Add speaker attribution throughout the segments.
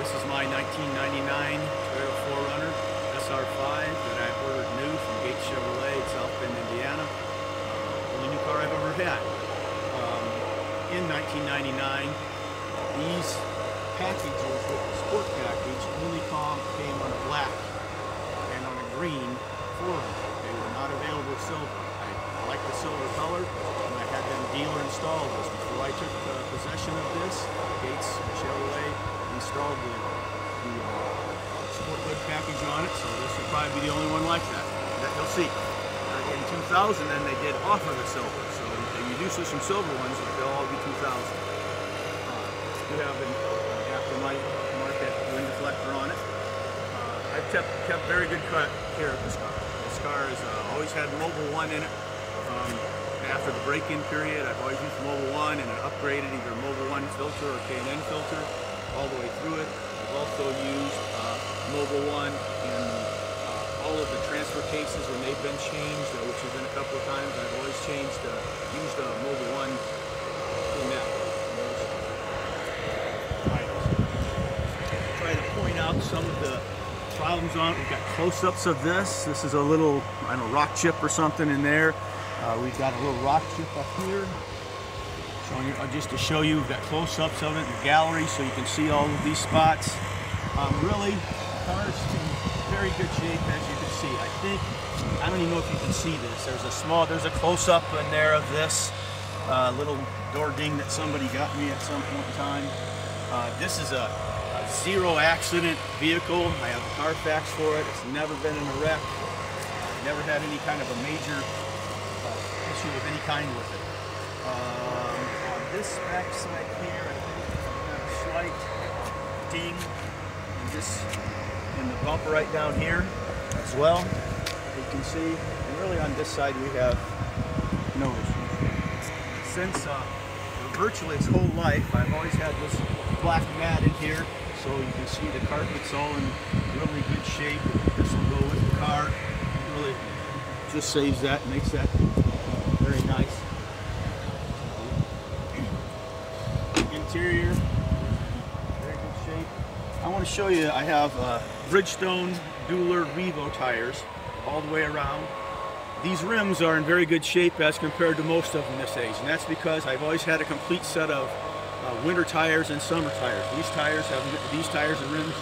Speaker 1: This is my 1999 Toyota 4Runner SR5 that I ordered new from Gates Chevrolet in South Bend, Indiana. Only new car I've ever had. In 1999, these packages with the sport package only came on a black and on a green 4Runner. They were not available silver. I like the silver color, and I had them dealer install this. Before I took possession of this, Gates Chevrolet installed the sport hood package on it, so this will probably be the only one like that you'll see. In 2000, then they did offer the silver, so they reduced some silver ones, but they'll all be 2000. We have an aftermarket wind deflector on it. I've kept very good care of this car. This car has always had Mobil 1 in it. After the break-in period, I've always used Mobil 1 and I upgraded either Mobil 1 filter or K&N filter all the way through it. I've also used Mobil 1 in all of the transfer cases when they've been changed, which has been a couple of times. I've always used Mobil 1 in that. Try to point out some of the problems on it. We've got close-ups of this. This is a little, I don't know, rock chip or something in there. We've got a little rock chip up here. Just to show you, we've got close-ups of it in the gallery so you can see all of these spots. Really, the car's in very good shape, as you can see. I don't even know if you can see this. There's a close-up in there of this little door ding that somebody got me at some point in time. This is a zero accident vehicle. I have a Carfax for it. It's never been in a wreck. Never had any kind of a major issue of any kind with it. On this back side here, I think I have a slight ding in the bumper right down here as well. You can see, and really on this side we have no issues. Since virtually its whole life, I've always had this black mat in here, so you can see the carpet's all in really good shape. This will go with the car. It really just saves that, makes that very nice. Interior, very good shape. I want to show you, I have Bridgestone Dueler Revo tires all the way around. These rims are in very good shape as compared to most of them this age, and that's because I've always had a complete set of winter tires and summer tires. These tires and rims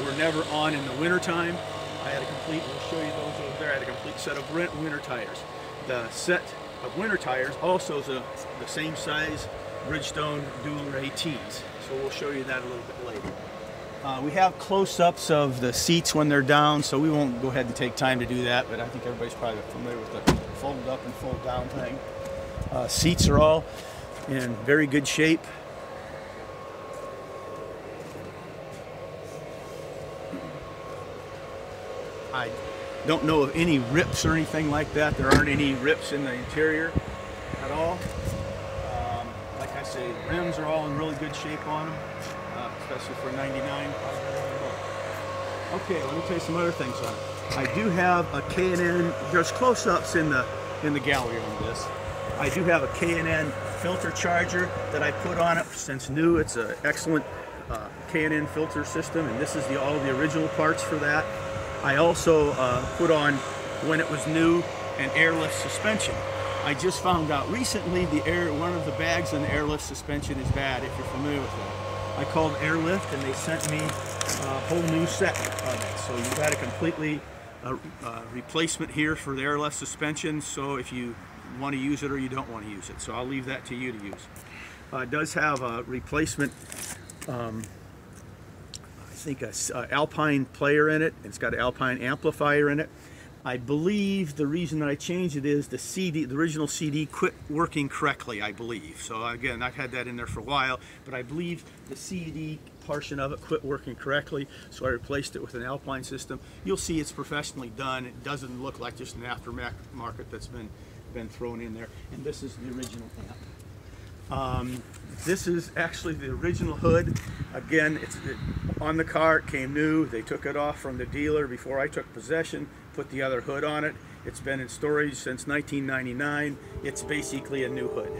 Speaker 1: were never on in the winter time. I had a complete, we'll show you those over there, I had a complete set of winter tires. The set of winter tires also is the same size Bridgestone Dueler ATs, so we'll show you that a little bit later. We have close-ups of the seats when they're down, so we won't go ahead and take time to do that, but I think everybody's probably familiar with the fold up and fold down thing. Seats are all in very good shape. I don't know of any rips or anything like that. There aren't any rips in the interior at all. Like I say, rims are all in really good shape on them, especially for 99. Okay, let me tell you some other things on it. I do have a K&N, there's close-ups in the gallery on this. I do have a K&N filter charger that I put on it since new. It's an excellent K&N filter system, and this is all the original parts for that. I also put on, when it was new, an airlift suspension. I just found out recently one of the bags in the airlift suspension is bad, if you're familiar with that. I called Airlift and they sent me a whole new set of it. So you've got a completely replacement here for the airlift suspension, so if you want to use it or you don't want to use it. So I'll leave that to you to use. It does have a replacement I think an Alpine player in it. It's got an Alpine amplifier in it. I believe the reason that I changed it is the original CD quit working correctly, I believe. So again, I've had that in there for a while, but I believe the CD portion of it quit working correctly, so I replaced it with an Alpine system. You'll see it's professionally done. It doesn't look like just an aftermarket that's been thrown in there. And this is the original amp. This is actually the original hood. Again, it's on the car, it came new. They took it off from the dealer before I took possession, put the other hood on it. It's been in storage since 1999. It's basically a new hood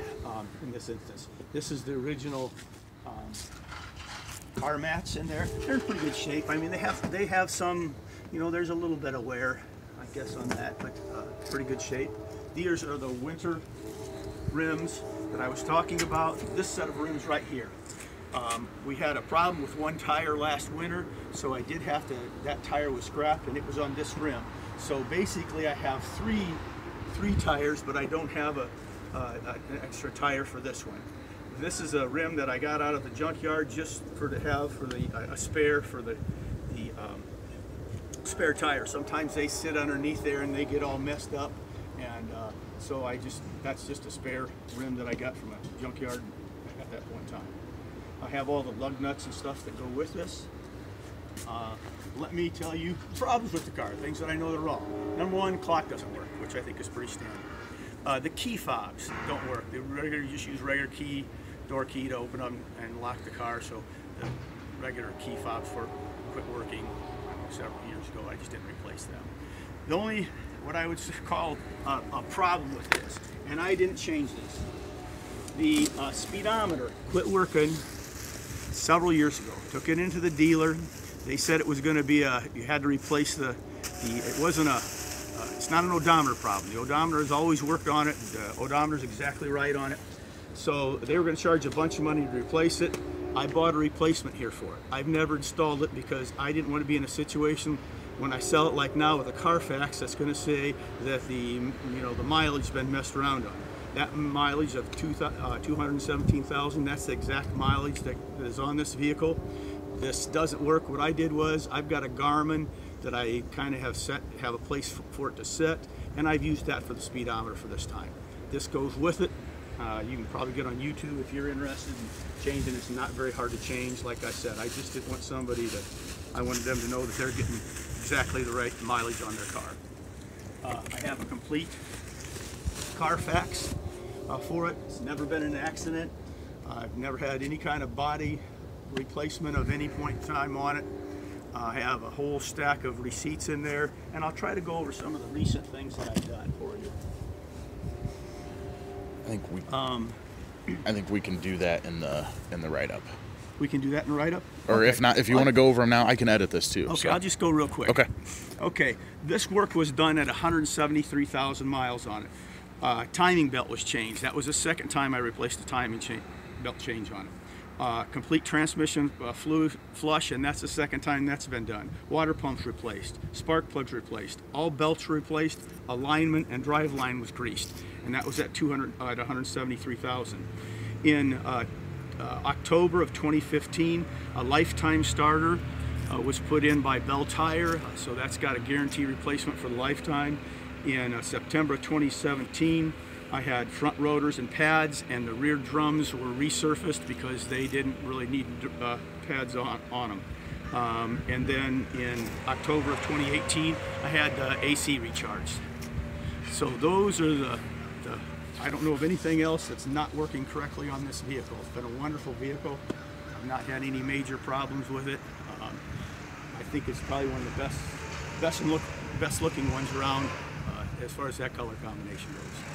Speaker 1: in this instance. This is the original car mats in there. They're in pretty good shape. I mean, they have some, you know, there's a little bit of wear, I guess, on that, but pretty good shape. These are the winter rims that I was talking about. This set of rims right here. We had a problem with one tire last winter, so I did have to, that tire was scrapped and it was on this rim. So basically I have three tires, but I don't have an extra tire for this one. This is a rim that I got out of the junkyard just to have for a spare for the spare tire. Sometimes they sit underneath there and they get all messed up, and so that's just a spare rim that I got from a junkyard at that point in time. I have all the lug nuts and stuff that go with this. Let me tell you problems with the car, things that I know that are wrong. Number one, clock doesn't work, which I think is pretty standard. The key fobs don't work. You just use regular key, door key to open them and lock the car, so the regular key fobs quit working several years ago. I just didn't replace them. The only, what I would call a problem with this, and I didn't change this, the speedometer quit working several years ago. Took it into the dealer. They said it was going to be you had to replace it wasn't it's not an odometer problem. The odometer has always worked on it. The odometer is exactly right on it. So they were going to charge a bunch of money to replace it. I bought a replacement here for it. I've never installed it because I didn't want to be in a situation when I sell it like now with a Carfax that's going to say that the mileage has been messed around on. That mileage of 217,000, that's the exact mileage that is on this vehicle. This doesn't work. What I did was I've got a Garmin that I kind of have a place for it to sit, and I've used that for the speedometer for this time. This goes with it. You can probably get on YouTube if you're interested in changing. It's not very hard to change. Like I said, I just didn't want I wanted them to know that they're getting exactly the right mileage on their car. I have a complete Carfax for it. It's never been in an accident. I've never had any kind of body replacement of any point in time on it. I have a whole stack of receipts in there, and I'll try to go over some of the recent things that I've done for you.
Speaker 2: I think we can do that in the write-up.
Speaker 1: We can do that in the write-up?
Speaker 2: Or okay. If not, if you want to go over them now, I can edit this too.
Speaker 1: Okay,
Speaker 2: so.
Speaker 1: I'll just go real quick.
Speaker 2: Okay.
Speaker 1: Okay, this work was done at 173,000 miles on it. Timing belt was changed. That was the second time I replaced the timing belt change on it. Complete transmission fluid flush, and that's the second time that's been done. Water pumps replaced, spark plugs replaced, all belts replaced, alignment and drive line was greased, and that was at 173,000. In October of 2015, a lifetime starter was put in by Bell Tire, so that's got a guarantee replacement for the lifetime. In September of 2017, I had front rotors and pads, and the rear drums were resurfaced because they didn't really need pads on them. And then in October of 2018, I had the AC recharged. So those are I don't know of anything else that's not working correctly on this vehicle. It's been a wonderful vehicle. I've not had any major problems with it. I think it's probably one of the best looking ones around as far as that color combination goes.